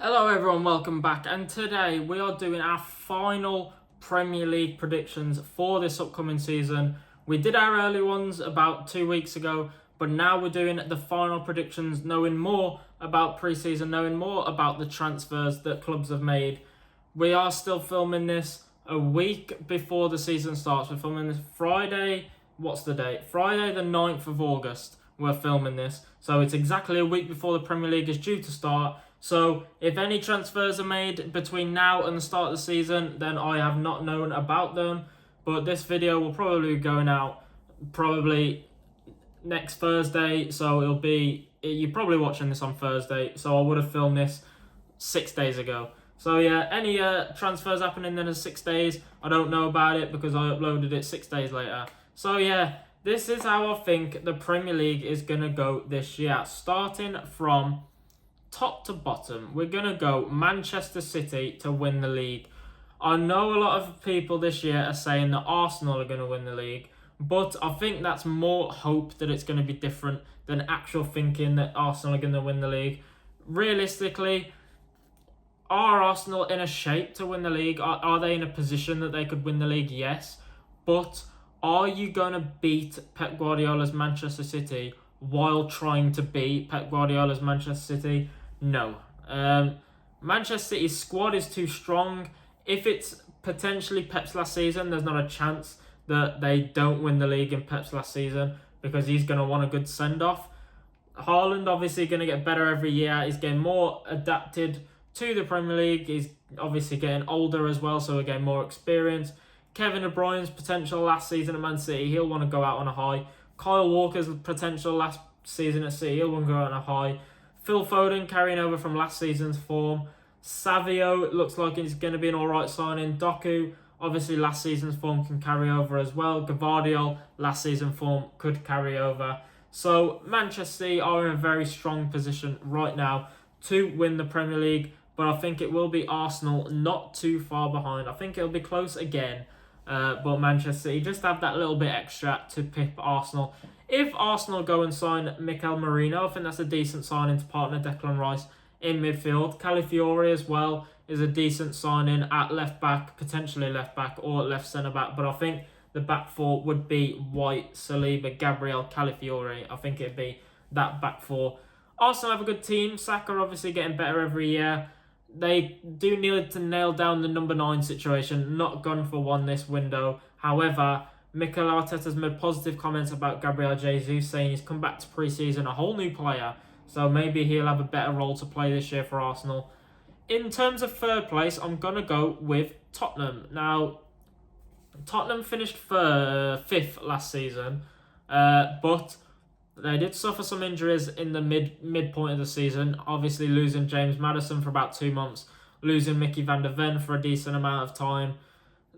Hello everyone, welcome back, and today we are doing our final Premier League predictions for this upcoming season. We did our early ones about 2 weeks ago, but now we're doing the final predictions, knowing more about pre-season, knowing more about the transfers that clubs have made. We are still filming this a week before the season starts. We're filming this Friday, what's the date? Friday the 9th of August we're filming this. So it's exactly a week before the Premier League is due to start. So if any transfers are made between now and the start of the season, then I have not known about them. But this video will probably be going out probably next Thursday. So you're probably watching this on Thursday. So I would have filmed this 6 days ago. So yeah, any transfers happening in the 6 days, I don't know about it because I uploaded it 6 days later. So yeah, this is how I think the Premier League is going to go this year. Starting from top to bottom, we're going to go Manchester City to win the league. I know a lot of people this year are saying that Arsenal are going to win the league, but I think that's more hope that it's going to be different than actual thinking that Arsenal are going to win the league. Realistically, are Arsenal in a shape to win the league? Are they in a position that they could win the league? Yes. But are you going to beat Pep Guardiola's Manchester City while trying to beat Pep Guardiola's Manchester City? No. Manchester City's squad is too strong. If it's potentially Pep's last season, there's not a chance that they don't win the league in Pep's last season because he's going to want a good send-off. Haaland obviously going to get better every year. He's getting more adapted to the Premier League. He's obviously getting older as well, so again, more experience. Kevin De Bruyne's potential last season at Man City, he'll want to go out on a high. Kyle Walker's potential last season at City, he'll want to go out on a high. Phil Foden carrying over from last season's form. Savio looks like he's going to be an alright signing. Doku, obviously last season's form can carry over as well. Gvardiol, last season form could carry over. So Manchester City are in a very strong position right now to win the Premier League, but I think it will be Arsenal not too far behind. I think it'll be close again, but Manchester City just have that little bit extra to pip Arsenal. If Arsenal go and sign Mikel Merino, I think that's a decent signing to partner Declan Rice in midfield. Calafiori as well is a decent signing at left back, potentially left back or left centre back, but I think the back four would be White, Saliba, Gabriel, Calafiori. I think it'd be that back four. Arsenal have a good team. Saka obviously getting better every year. They do need to nail down the number 9 situation. Not gone for one this window. However, Mikel Arteta's made positive comments about Gabriel Jesus, saying he's come back to pre-season a whole new player. So maybe he'll have a better role to play this year for Arsenal. In terms of third place, I'm going to go with Tottenham. Now, Tottenham finished 5th last season, but they did suffer some injuries in the midpoint of the season. Obviously losing James Maddison for about 2 months, losing Mickey van der Ven for a decent amount of time.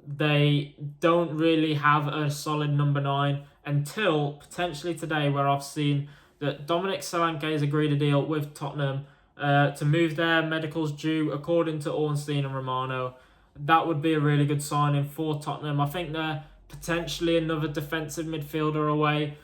They don't really have a solid number 9 until potentially today, where I've seen that Dominic Solanke has agreed a deal with Tottenham to move their medicals due, according to Ornstein and Romano. That would be a really good signing for Tottenham. I think they're potentially another defensive midfielder away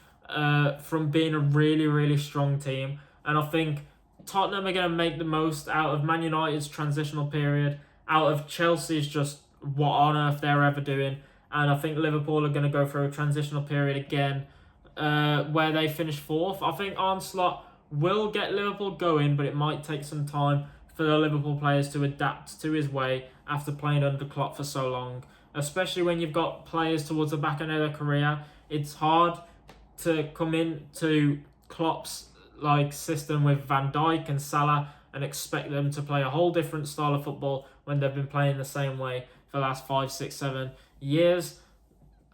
from being a really, really strong team. And I think Tottenham are going to make the most out of Man United's transitional period, out of Chelsea's just what on earth they're ever doing. And I think Liverpool are going to go through a transitional period again where they finish 4th. I think Arne Slot will get Liverpool going, but it might take some time for the Liverpool players to adapt to his way after playing under Klopp for so long. Especially when you've got players towards the back end of their career. It's hard to come into Klopp's system with Van Dijk and Salah and expect them to play a whole different style of football when they've been playing the same way for the last 5, 6, 7 years.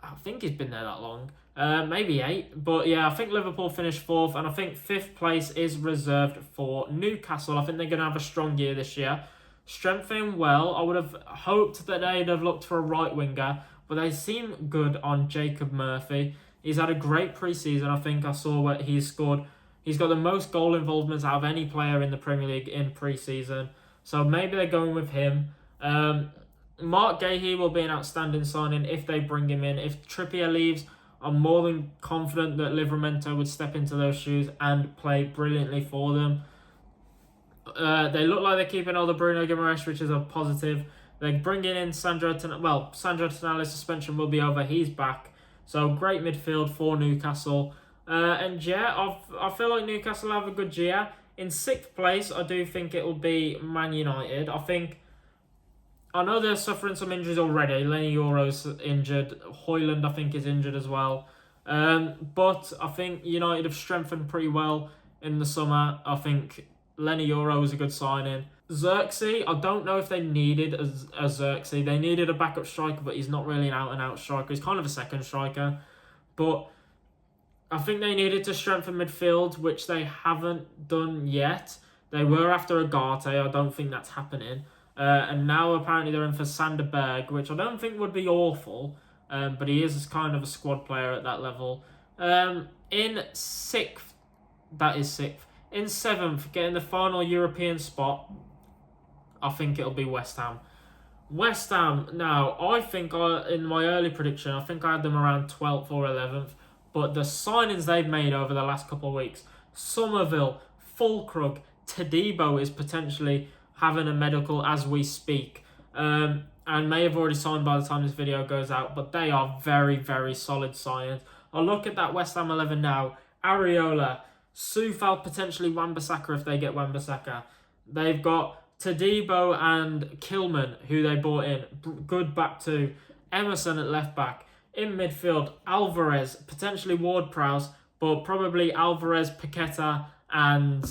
I think he's been there that long. Maybe 8. But yeah, I think Liverpool finished 4th, and I think 5th place is reserved for Newcastle. I think they're going to have a strong year this year. Strengthening well. I would have hoped that they'd have looked for a right winger, but they seem good on Jacob Murphy. He's had a great pre-season. I think I saw what he's scored. He's got the most goal involvements out of any player in the Premier League in pre-season. So maybe they're going with him. Mark Gahey will be an outstanding signing if they bring him in. If Trippier leaves, I'm more than confident that Livramento would step into those shoes and play brilliantly for them. They look like they're keeping all the Bruno Guimaraes, which is a positive. They're bringing in Sandro Tonali's suspension will be over. He's back. So great midfield for Newcastle. And yeah, I feel like Newcastle have a good year. In 6th place, I do think it will be Man United. I know they're suffering some injuries already. Lenny Yoro's injured. Højlund, I think, is injured as well. But I think United have strengthened pretty well in the summer. I think Lenny Yoro was a good signing. Xerxes, I don't know if they needed a Xerxes. They needed a backup striker, but he's not really an out-and-out striker. He's kind of a second striker. But I think they needed to strengthen midfield, which they haven't done yet. They were after Agate. I don't think that's happening. And now apparently they're in for Sander Berg, which I don't think would be awful. But he is kind of a squad player at that level. In 6th, that is 6th. In 7th, getting the final European spot, I think it'll be West Ham. West Ham, now, I think in my early prediction, I think I had them around 12th or 11th. But the signings they've made over the last couple of weeks, Somerville, Fulkrug, Todibo is potentially having a medical as we speak. And may have already signed by the time this video goes out. But they are very, very solid signings. I'll look at that West Ham 11 now. Areola, Soufal, potentially Wan-Bissaka if they get Wan-Bissaka. They've got Todibo and Kilman, who they bought in. Good back two. Emerson at left back. In midfield, Alvarez, potentially Ward-Prowse, but probably Alvarez, Paqueta, and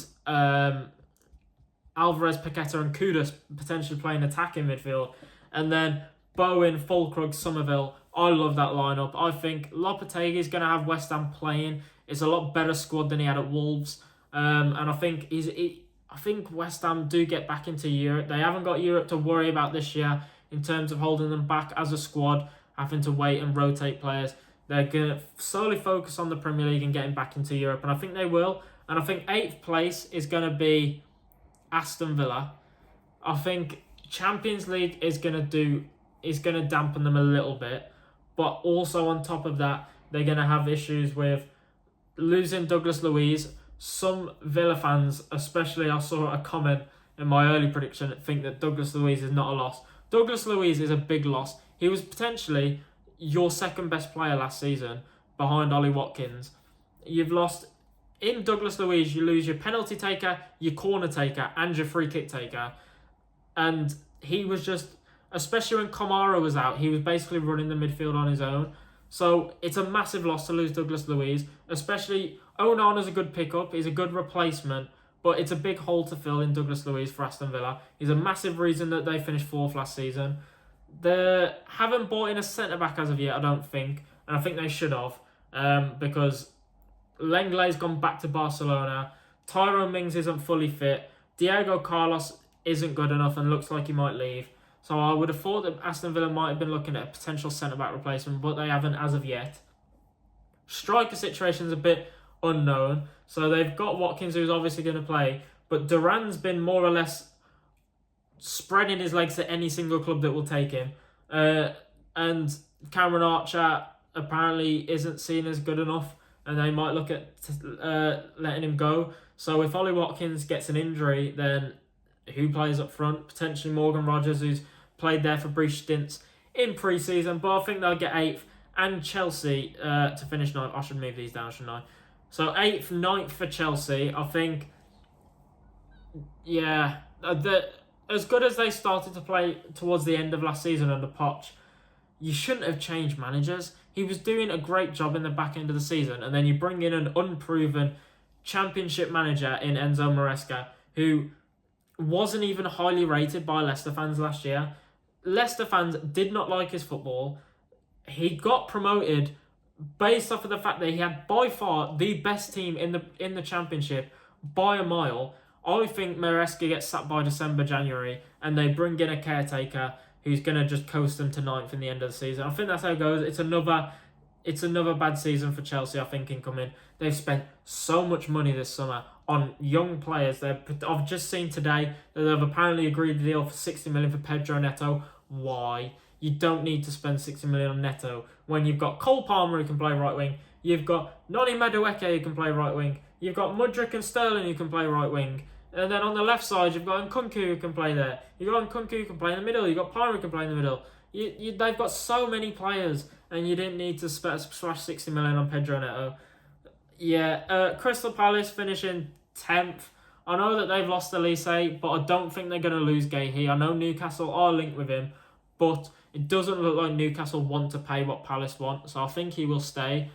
Kudus potentially playing attack in midfield. And then Bowen, Fulkrug, Somerville. I love that lineup. I think Lopetegui is going to have West Ham playing. It's a lot better squad than he had at Wolves. And I think I think West Ham do get back into Europe. They haven't got Europe to worry about this year in terms of holding them back as a squad, having to wait and rotate players. They're going to solely focus on the Premier League and getting back into Europe. And I think they will. And I think 8th place is going to be Aston Villa. I think Champions League is going to dampen them a little bit. But also on top of that, they're going to have issues with losing Douglas Luiz. Some Villa fans, especially I saw a comment in my early prediction, think that Douglas Luiz is not a loss. Douglas Luiz is a big loss. He was potentially your second best player last season behind Ollie Watkins. You've lost in Douglas Luiz, you lose your penalty taker, your corner taker, and your free kick taker. And he was just, especially when Kamara was out, he was basically running the midfield on his own. So it's a massive loss to lose Douglas Luiz, especially Onana's a good pickup, he's a good replacement, but it's a big hole to fill in Douglas Luiz for Aston Villa. He's a massive reason that they finished 4th last season. They haven't bought in a centre-back as of yet, I don't think, and I think they should have, because Lenglet's gone back to Barcelona, Tyrone Mings isn't fully fit, Diego Carlos isn't good enough and looks like he might leave. So I would have thought that Aston Villa might have been looking at a potential centre-back replacement, but they haven't as of yet. Striker situation's a bit unknown. So they've got Watkins, who's obviously going to play, but Duran's been more or less spreading his legs to any single club that will take him. And Cameron Archer apparently isn't seen as good enough, and they might look at letting him go. So if Ollie Watkins gets an injury, then who plays up front? Potentially Morgan Rogers, who's played there for brief stints in pre-season, but I think they'll get 8th. And Chelsea to finish 9th. I should move these down, shouldn't I? So 8th, 9th for Chelsea. I think, yeah, as good as they started to play towards the end of last season under Poch, you shouldn't have changed managers. He was doing a great job in the back end of the season, and then you bring in an unproven championship manager in Enzo Maresca, who wasn't even highly rated by Leicester fans last year. Leicester fans did not like his football. He got promoted based off of the fact that he had by far the best team in the championship by a mile. I think Maresca gets sacked by December, January, and they bring in a caretaker who's going to just coast them to 9th in the end of the season. I think that's how it goes. It's another bad season for Chelsea, I think, incoming. They've spent so much money this summer on young players. I've just seen today that they've apparently agreed a deal for 60 million for Pedro Neto. Why? You don't need to spend 60 million on Neto when you've got Cole Palmer who can play right wing, you've got Noni Madueke who can play right wing, you've got Mudryk and Sterling who can play right wing. And then on the left side, you've got Nkunku who can play there. You've got Nkunku who can play in the middle. You've got Palmer who can play in the middle. They've got so many players, and you didn't need to splash 60 million on Pedro Neto. Yeah, Crystal Palace finishing 10th. I know that they've lost Elise, but I don't think they're going to lose Guéhi. I know Newcastle are linked with him, but it doesn't look like Newcastle want to pay what Palace want, so I think he will stay.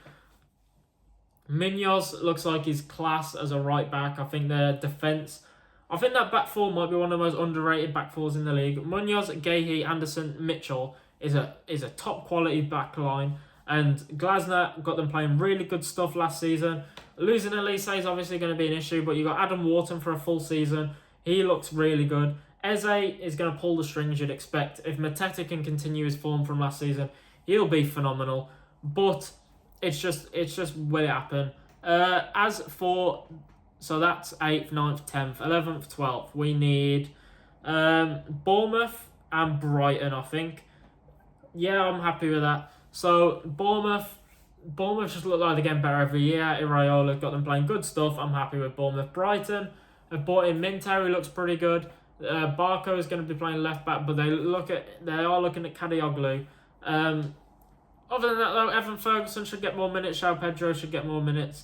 Munoz looks like he's class as a right back. I think their defence... I think that back four might be one of the most underrated back fours in the league. Munoz, Guéhi, Anderson, Mitchell is a top quality back line. And Glasner got them playing really good stuff last season. Losing Elise is obviously going to be an issue, but you got Adam Wharton for a full season. He looks really good. Eze is going to pull the strings you'd expect. If Mateta can continue his form from last season, he'll be phenomenal. But it's just will it happen? As for... So that's 8th, 9th, 10th, 11th, 12th. We need Bournemouth and Brighton, I think. Yeah, I'm happy with that. So Bournemouth just look like they're getting better every year. Iraola got them playing good stuff. I'm happy with Bournemouth. Brighton have bought in Minter, who looks pretty good. Barco is going to be playing left back, but they are looking at Kadioglu. Other than that, though, Evan Ferguson should get more minutes. João Pedro should get more minutes.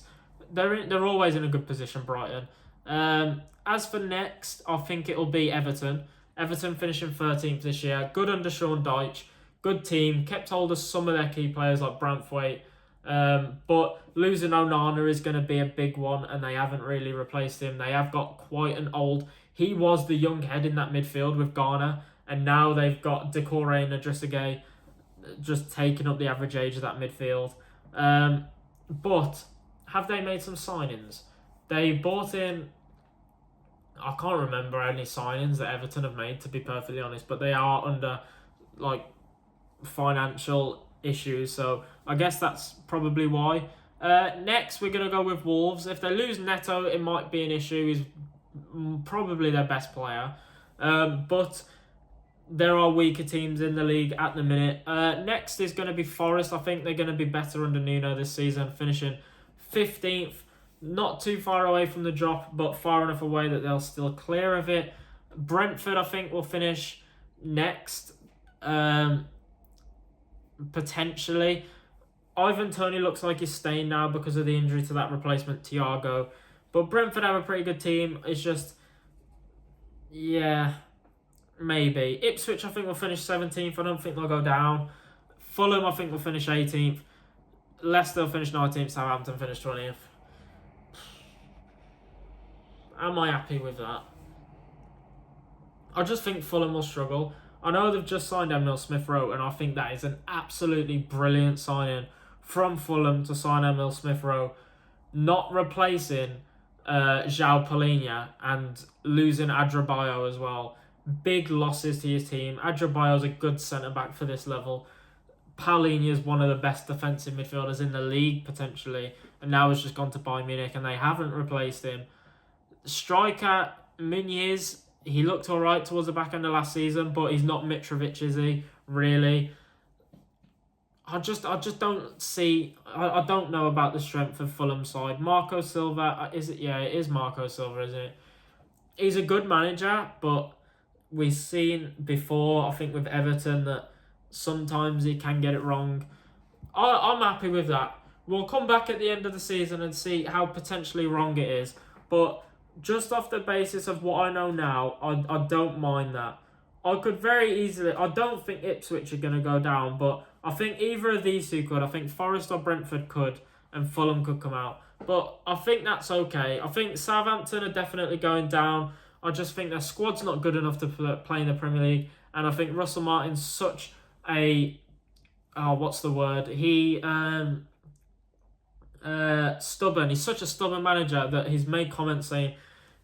They're always in a good position, Brighton. As for next, I think it'll be Everton. Everton finishing 13th this year. Good under Sean Dyche. Good team. Kept hold of some of their key players like Branthwaite. But losing Onana is going to be a big one, and they haven't really replaced him. They have got quite an old... He was the young head in that midfield with Ghana, and now they've got Decore and Adressagay just taking up the average age of that midfield. But have they made some signings? They bought in... I can't remember any signings that Everton have made, to be perfectly honest, but they are under financial issues, so I guess that's probably why. Next, we're going to go with Wolves. If they lose Neto, it might be an issue. He's probably their best player. But there are weaker teams in the league at the minute. Next is going to be Forest. I think they're going to be better under Nuno this season, finishing 15th. Not too far away from the drop, but far enough away that they'll still clear of it. Brentford, I think, will finish next. Potentially. Ivan Toney looks like he's staying now because of the injury to that replacement, Thiago. But Brentford have a pretty good team. It's just... Yeah... Maybe. Ipswich, I think, will finish 17th. I don't think they'll go down. Fulham, I think, will finish 18th. Leicester will finish 19th. Southampton finish 20th. Am I happy with that? I just think Fulham will struggle. I know they've just signed Emil Smith-Rowe, and I think that is an absolutely brilliant signing from Fulham to sign Emil Smith-Rowe, not replacing João Palhinha and losing Adrabayo as well. Big losses to his team. Adrabayo's a good centre-back for this level. Palhinha is one of the best defensive midfielders in the league, potentially, and now has just gone to Bayern Munich, and they haven't replaced him. Striker, Muniz, he looked alright towards the back end of last season, but he's not Mitrovic, is he? Really? I just don't see... I don't know about the strength of Fulham's side. Marco Silva, is it? Yeah, it is Marco Silva, isn't it? He's a good manager, but we've seen before, I think, with Everton, that sometimes he can get it wrong. I'm happy with that. We'll come back at the end of the season and see how potentially wrong it is. But just off the basis of what I know now, I don't mind that. I could very easily... I don't think Ipswich are going to go down, but I think either of these two could. I think Forest or Brentford could, and Fulham could come out. But I think that's okay. I think Southampton are definitely going down. I just think their squad's not good enough to play in the Premier League. And I think Russell Martin's such a... what's the word? Stubborn. He's such a stubborn manager that he's made comments saying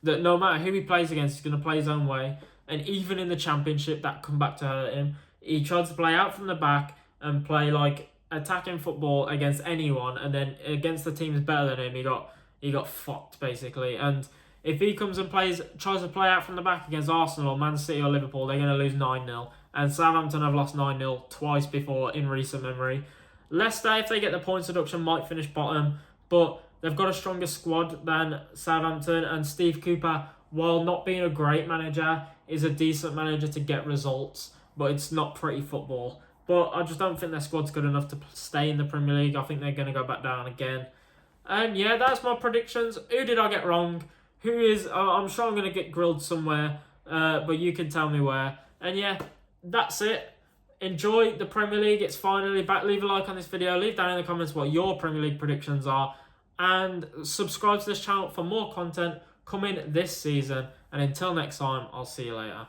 that no matter who he plays against, he's going to play his own way. And even in the Championship, that come back to hurt him. He tried to play out from the back and play attacking football against anyone, and then against the teams better than him, he got fucked basically. And if he comes and tries to play out from the back against Arsenal or Man City or Liverpool, they're going to lose 9-0. And Southampton have lost 9-0 twice before in recent memory. Leicester, if they get the points deduction, might finish bottom, but they've got a stronger squad than Southampton, and Steve Cooper while not being a great manager, is a decent manager to get results, but it's not pretty football. But I just don't think their squad's good enough to stay in the Premier League. I think they're going to go back down again. And yeah, that's my predictions. Who did I get wrong? Who is... I'm sure I'm going to get grilled somewhere, but you can tell me where. And yeah, that's it. Enjoy the Premier League. It's finally back. Leave a like on this video. Leave down in the comments what your Premier League predictions are. And subscribe to this channel for more content coming this season. And until next time, I'll see you later.